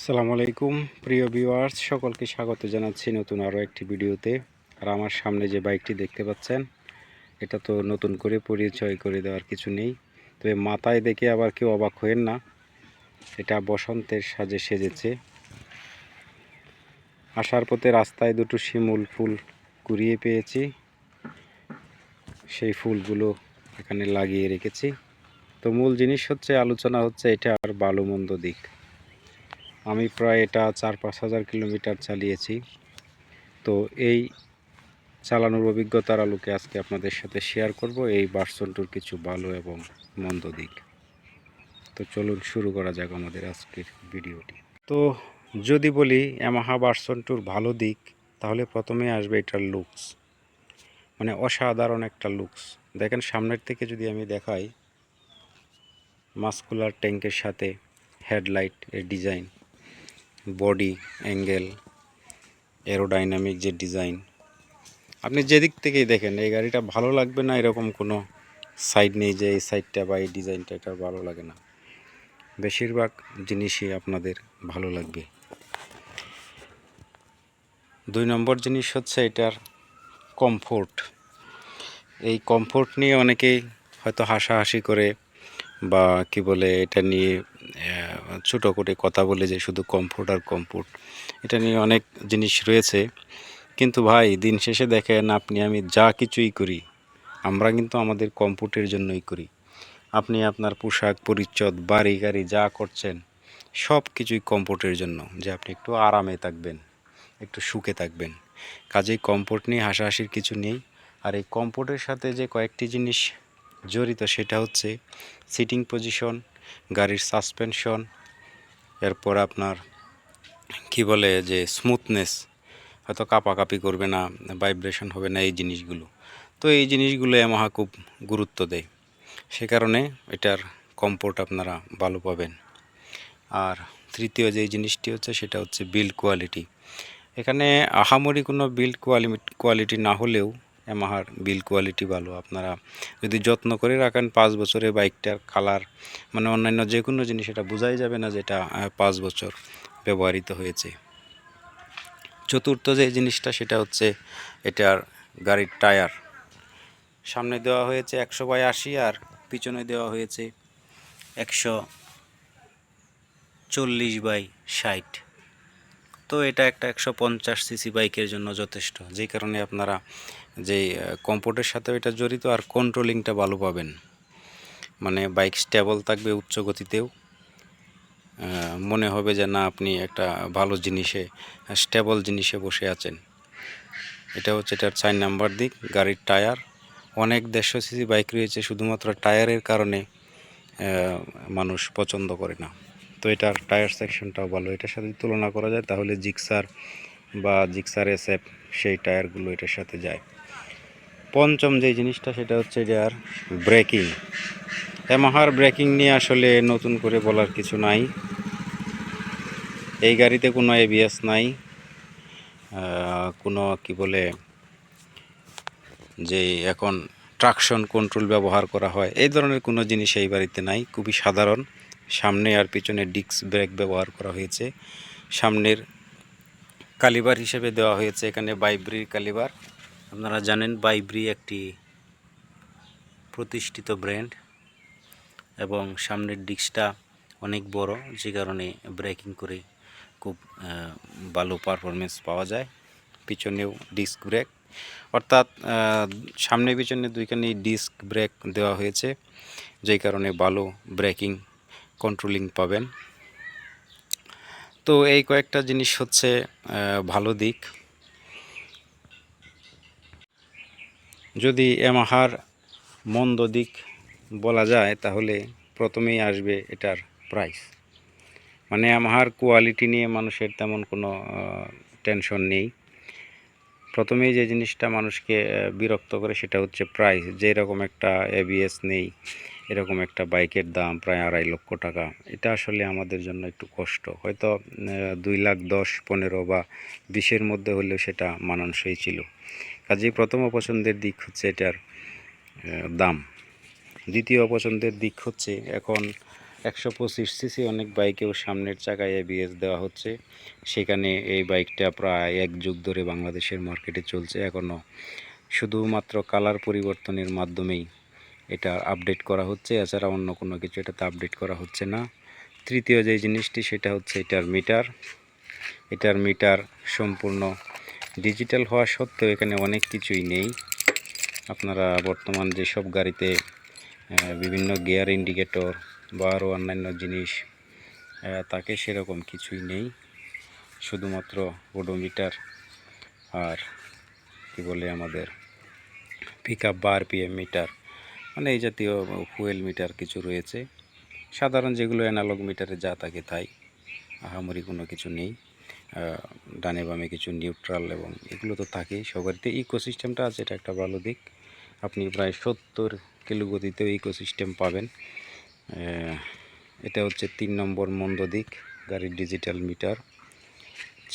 আসসালামু আলাইকুম প্রিয় ভিউয়ার্স, সকলকে স্বাগত জানাচ্ছি নতুন আরও একটি ভিডিওতে। আর আমার সামনে যে বাইকটি দেখতে পাচ্ছেন, এটা তো নতুন করে পরিচয় করে দেওয়ার কিছু নেই, তবে মাথায় দেখে আবার কেউ অবাক হয়েন না, এটা বসন্তের সাজে সেজেছে। আসার পথে রাস্তায় দুটো শিমুল ফুল কুড়িয়ে পেয়েছি, সেই ফুলগুলো এখানে লাগিয়ে রেখেছি। তো মূল জিনিস হচ্ছে, আলোচনা হচ্ছে এটার ভালো মন্দ দিক। আমি প্রায় এটা 4-5 হাজার কিলোমিটার চালিয়েছি। তো এই চালানোর অভিজ্ঞতার আলোকে আজকে আপনাদের সাথে শেয়ার করব এই ভার্সনটির কিছু ভালো এবং মন্দ দিক। তো চলুন শুরু করা যাক আমাদের আজকের ভিডিওটি। তো যদি বলি ইয়ামাহা ভার্সনটির ভালো দিক, তাহলে প্রথমে আসবে এটার লুকস, মানে অসাধারণ একটা লুকস। দেখেন সামনের থেকে যদি আমি দেখাই, মাস্কুলার ট্যাঙ্কের সাথে হেডলাইট এর ডিজাইন, বডি অ্যাঙ্গেল, এরোডাইনামিক যে ডিজাইন, আপনি যেদিক থেকেই দেখেন এই গাড়িটা ভালো লাগবে না এরকম কোনো সাইড নেই যে এই সাইডটা বা এই ডিজাইনটা এটা ভালো লাগে না। বেশিরভাগ জিনিসই আপনাদের ভালো লাগবে। 2 নম্বর জিনিস হচ্ছে এটার কমফোর্ট। এই কমফোর্ট নিয়ে অনেকেই হয়তো হাসাহাসি করে বা কি বলে এটা নিয়ে ছোটো করে কথা বলে যে শুধু কমফোর্ট আর কমফোর্ট, এটা নিয়ে অনেক জিনিস রয়েছে। কিন্তু ভাই দিন শেষে দেখেন, আপনি আমি যা কিছুই করি, আমরা কিন্তু আমাদের কমফোর্টের জন্যই করি। আপনি আপনার পোশাক পরিচ্ছদ, বাড়ি গাড়ি যা করছেন, সব কিছুই কমফোর্টের জন্য, যে আপনি একটু আরামে থাকবেন, একটু সুখে থাকবেন। কাজেই কমফোর্ট নিয়ে হাসাহাসির কিছু নেই। আর এই কমফোর্টের সাথে যে কয়েকটি জিনিস জড়িত, সেটা হচ্ছে সিটিং পজিশন, গাড়ির সাসপেনশন, এরপর আপনার কি বলে যে স্মুথনেস, হয়তো কাঁপাকাঁপি করবে না, ভাইব্রেশন হবে না, এই জিনিসগুলো। তো এই জিনিসগুলো ইয়ামাহা খুব গুরুত্ব দেয়, সে কারণে এটার কমফোর্ট আপনারা ভালো পাবেন। আর তৃতীয় যেই জিনিসটি হচ্ছে, সেটা হচ্ছে বিল্ড কোয়ালিটি। এখানে আহামরি কোনো বিল্ড কোয়ালিটি না হলেও ইয়ামাহার বিল্ড কোয়ালিটি ভালো। আপনারা যদি যত্ন করে রাখেন, 5 বছরে বাইকটার কালার, মানে অন্যান্য যে কোনো জিনিস, এটা বোঝাই যাবে না যে এটা 5 বছর ব্যবহৃত হয়েছে। চতুর্থ যে জিনিসটা, সেটা হচ্ছে এটার গাড়ির টায়ার। সামনে দেওয়া হয়েছে 100/80 আর পিছনে দেওয়া হয়েছে 140/60। তো এটা একটা 150 সিসি বাইকের জন্য যথেষ্ট, যেই কারণে আপনারা যেই কমফোর্টের সাথে এটা জড়িত। আর কন্ট্রোলিংটা ভালো পাবেন, মানে বাইক স্টেবল থাকবে উচ্চ গতিতেও, মনে হবে যে না আপনি একটা ভালো জিনিসে, স্টেবল জিনিসে বসে আছেন। এটা হচ্ছে এটার 4 নাম্বার দিক। গাড়ির টায়ার, অনেক 150 সিসি বাইক রয়েছে, শুধুমাত্র টায়ারের কারণে মানুষ পছন্দ করে না। তো এটার টায়ার সেকশনটাও ভালো, এটার সাথে তুলনা করা যায় তাহলে জিক্সার বা জিক্সার এসএফ, সেই টায়ারগুলো এটার সাথে যায়। পঞ্চম যে জিনিসটা, সেটা হচ্ছে এটার ব্রেকিং। ইয়ামাহার ব্রেকিং নিয়ে আসলে নতুন করে বলার কিছু নাই। এই গাড়িতে কোনো এবিএস নাই, কোনো কি বলে যে এখন ট্রাকশন কন্ট্রোল ব্যবহার করা হয়, এই ধরনের কোনো জিনিস এই বাড়িতে নাই। খুবই সাধারণ, সামনে আর পিছনে ডিস্ক ব্রেক ব্যবহার করা হয়েছে। সামনের কালিবার হিসেবে দেওয়া হয়েছে এখানে বাইব্রির কালিবার। আপনারা জানেন বাইব্রি একটি প্রতিষ্ঠিত ব্র্যান্ড, এবং সামনের ডিস্কটা অনেক বড়, যে কারণে ব্রেকিং করে খুব ভালো পারফরমেন্স পাওয়া যায়। পিছনেও ডিস্ক ব্রেক, অর্থাৎ সামনে পিছনে দুইখানেই ডিস্ক ব্রেক দেওয়া হয়েছে, যেই কারণে ভালো ব্রেকিং কন্ট্রোলিং পাবেন। তো এই কয়েকটা জিনিস হচ্ছে ভালো দিক। যদি ইয়ামাহার মন্দ দিক বলা যায়, তাহলে প্রথমেই আসবে এটার প্রাইস। মানে ইয়ামাহার কোয়ালিটি নিয়ে মানুষের তেমন কোনো টেনশন নেই। প্রথমেই যে জিনিসটা মানুষকে বিরক্ত করে, সেটা হচ্ছে প্রাইস। যে এরকম একটা এবিএস নেই, এরকম একটা বাইকের দাম প্রায় 2.5 লক্ষ টাকা, এটা আসলে আমাদের জন্য একটু কষ্ট। হয়তো 2,10,15 বা 20-এর মধ্যে হলেও সেটা মানানসই ছিল। কাজেই প্রথম অপছন্দের দিক হচ্ছে এটার দাম। দ্বিতীয় অপছন্দের দিক হচ্ছে, এখন 125 সিসি অনেক বাইকেও সামনের চাকায় ABS দেওয়া হচ্ছে। সেখানে এই বাইকটা প্রায় 1 যুগ ধরে বাংলাদেশের মার্কেটে চলছে। এখনও শুধুমাত্র কালার পরিবর্তনের মাধ্যমেই এটা আপডেট করা হচ্ছে, এছাড়া অন্য কোনো কিছু এটাতে আপডেট করা হচ্ছে না। তৃতীয় যে জিনিসটি সেটা হচ্ছে এটার মিটার সম্পূর্ণ ডিজিটাল হওয়া সত্ত্বেও এখানে অনেক কিছুই নেই। আপনারা বর্তমান যেসব গাড়িতে বিভিন্ন গিয়ার ইন্ডিকেটর বা আরও অন্যান্য জিনিস তাকে সেরকম কিছুই নেই, শুধুমাত্র ওডোমিটার আর কি বলে আমাদের পিকআপ বা RPM মিটার, মানে এই জাতীয় ফুয়েল মিটার কিছু রয়েছে। সাধারণ যেগুলো অ্যানালগ মিটারে যা থাকে তাই, আহামরি কোনো কিছু নেই। ডানে বামে কিছু নিউট্রাল এবং এগুলো তো থাকেই সবারতে। ইকোসিস্টেমটা আছে, এটা একটা ভালো দিক। আপনি প্রায় 70 কিলো গতিতেও ইকোসিস্টেম পাবেন। এটা হচ্ছে 3 নম্বর মন্দ দিক গাড়ির ডিজিটাল মিটার।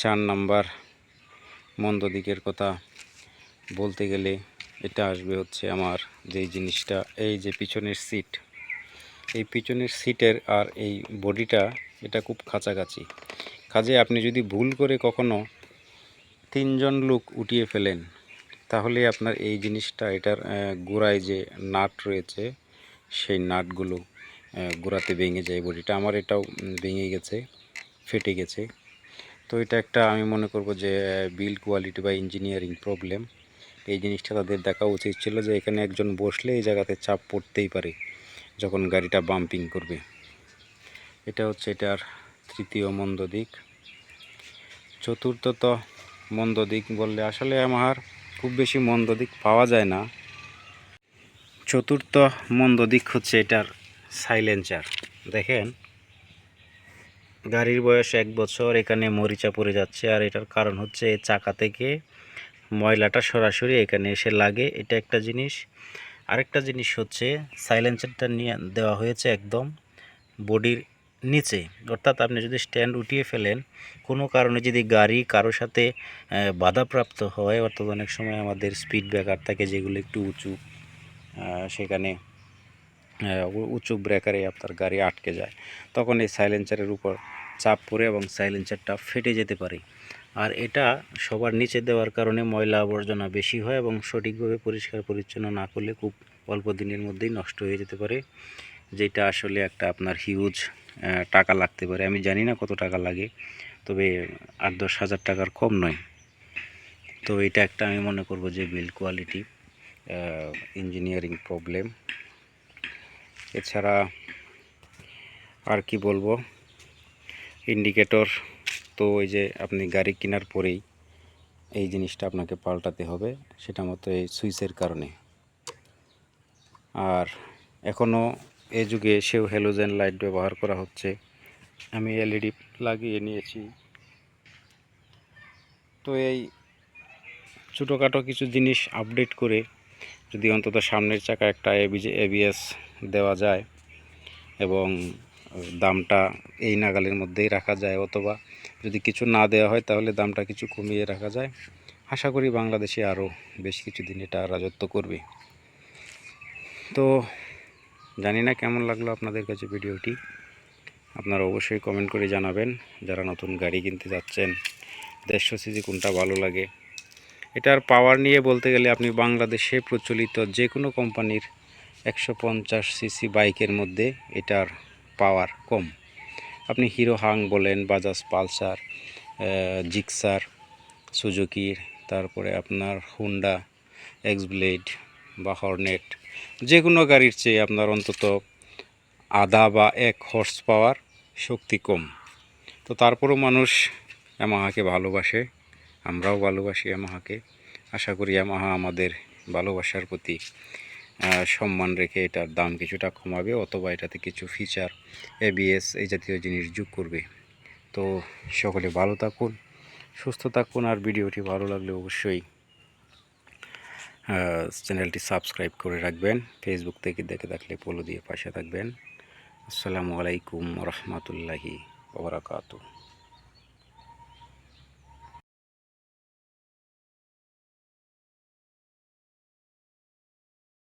4 নাম্বার মন্দ দিকের কথা বলতে গেলে এটা আসবে হচ্ছে আমার যেই জিনিসটা, এই যে পিছনের সিট, এই পিছনের সিটের আর এই বডিটা এটা খুব কাছাকাছি। কাজে আপনি যদি ভুল করে কখনো 3 জন লোক উঠিয়ে ফেলেন, তাহলে আপনার এই জিনিসটা এটার গোড়ায় যে নাট রয়েছে সেই নাটগুলো গোড়াতে ভেঙে যায় বডিটা। আমার এটাও ভেঙে গেছে, ফেটে গেছে। তো এটা একটা আমি মনে করব যে বিল্ড কোয়ালিটি বা ইঞ্জিনিয়ারিং প্রবলেম। এই জিনিসটা তাদের দেখা উচিত ছিল যে এখানে একজন বসলে এই জায়গাতে চাপ পড়তেই পারে যখন গাড়িটা বাম্পিং করবে। এটা হচ্ছে এটার তৃতীয় মন্দ দিক। চতুর্থত মন্দ দিক বললে আসলে আমার খুব বেশি মন্দ দিক পাওয়া যায় না। চতুর্থ মন্দ দিক হচ্ছে এটার সাইলেন্সার। দেখেন, গাড়ির বয়স 1 বছর, এখানে মরিচা পড়ে যাচ্ছে, আর এটার কারণ হচ্ছে চাকা থেকে ময়লাটা সরাসরি এখানে এসে লাগে, এটা একটা জিনিস। আরেকটা জিনিস হচ্ছে সাইলেন্সারটা নিয়ে দেওয়া হয়েছে একদম বডির নিচে, অর্থাৎ আপনি যদি স্ট্যান্ড উঠিয়ে ফেলেন, কোনো কারণে যদি গাড়ি কারোর সাথে বাধাপ্রাপ্ত হয়, অর্থাৎ অনেক সময় আমাদের স্পিড ব্রেকার থাকে যেগুলো একটু উঁচু, সেখানে উঁচু ব্রেকারে আপনার গাড়ি আটকে যায়, তখন এই সাইলেন্সারের উপর চাপ পড়ে এবং সাইলেন্সারটা ফেটে যেতে পারে। আর এটা সবার নিচে দেওয়ার কারণে ময়লা আবর্জনা বেশি হয় এবং সঠিকভাবে পরিষ্কার পরিচ্ছন্ন না করলে খুব অল্প দিনের মধ্যেই নষ্ট হয়ে যেতে পারে, যেটা আসলে একটা আপনার হিউজ টাকা লাগতে পারে। আমি জানি না কত টাকা লাগে, তবে 8-10 হাজার টাকার কম নয়। তো এটা একটা আমি মনে করব যে বিল্ড কোয়ালিটি ইঞ্জিনিয়ারিং প্রবলেম। এছাড়া আর কি বলবো, ইন্ডিকেটর তো ওই যে আপনি গাড়ি কেনার পরেই এই জিনিসটা আপনাকে পাল্টাতে হবে, সেটা মতো এই সুইচের কারণে। আর এখনও এই যুগে সেও হ্যালোজেন লাইট ব্যবহার করা হচ্ছে, আমি LED লাগিয়ে নিয়েছি। তো এই ছোটোখাটো কিছু জিনিস আপডেট করে যদি অন্তত সামনের চাকা একটা ABS দেওয়া যায় এবং দামটা এই নাগালের মধ্যেই রাখা যায়, অথবা যদি কিছু না দেওয়া হয় তাহলে দামটা কিছু কমিয়ে রাখা যায়, আশা করি বাংলাদেশে আরও বেশ কিছুদিন এটা রাজত্ব করবে। তো জানি না কেমন লাগলো আপনাদের কাছে ভিডিওটি, আপনারা অবশ্যই কমেন্ট করে জানাবেন। যারা নতুন গাড়ি কিনতে যাচ্ছেন 150 সিসি কোনটা ভালো লাগে। এটার পাওয়ার নিয়ে বলতে গেলে আপনি বাংলাদেশে প্রচলিত যে কোনো কোম্পানির 150 সিসি বাইকের মধ্যে এটার পাওয়ার কম। আপনি হিরো হাং বলেন, বাজাজ পালসার, জিক্সার, সুজুকির, তারপরে আপনার হুন্ডা এক্সব্লেড বা হর্নেট, যে কোনো গাড়ির চেয়ে আপনার অন্তত আধা বা 1 হর্স পাওয়ার শক্তি কম। তো তারপরও মানুষ ইয়ামাহাকে ভালোবাসে, আমরাও ভালোবাসি ইয়ামাহাকে। আশা করি ইয়ামাহা আমাদের ভালোবাসার প্রতি সম্মান রেখে এটার দাম কিছুটা কমাবে, অথবা এটাতে কিছু ফিচার ABS এই জাতীয় জিনিস যোগ করবে। তো সকলে ভালো থাকুন, সুস্থ থাকুন, আর ভিডিওটি ভালো লাগলে অবশ্যই চ্যানেলটি সাবস্ক্রাইব করে রাখবেন। ফেসবুক থেকে দেখে থাকলে ফলো দিয়ে পাশে থাকবেন। আসসালামু আলাইকুম রহমতুল্লাহি ওয়া বারাকাতুহু।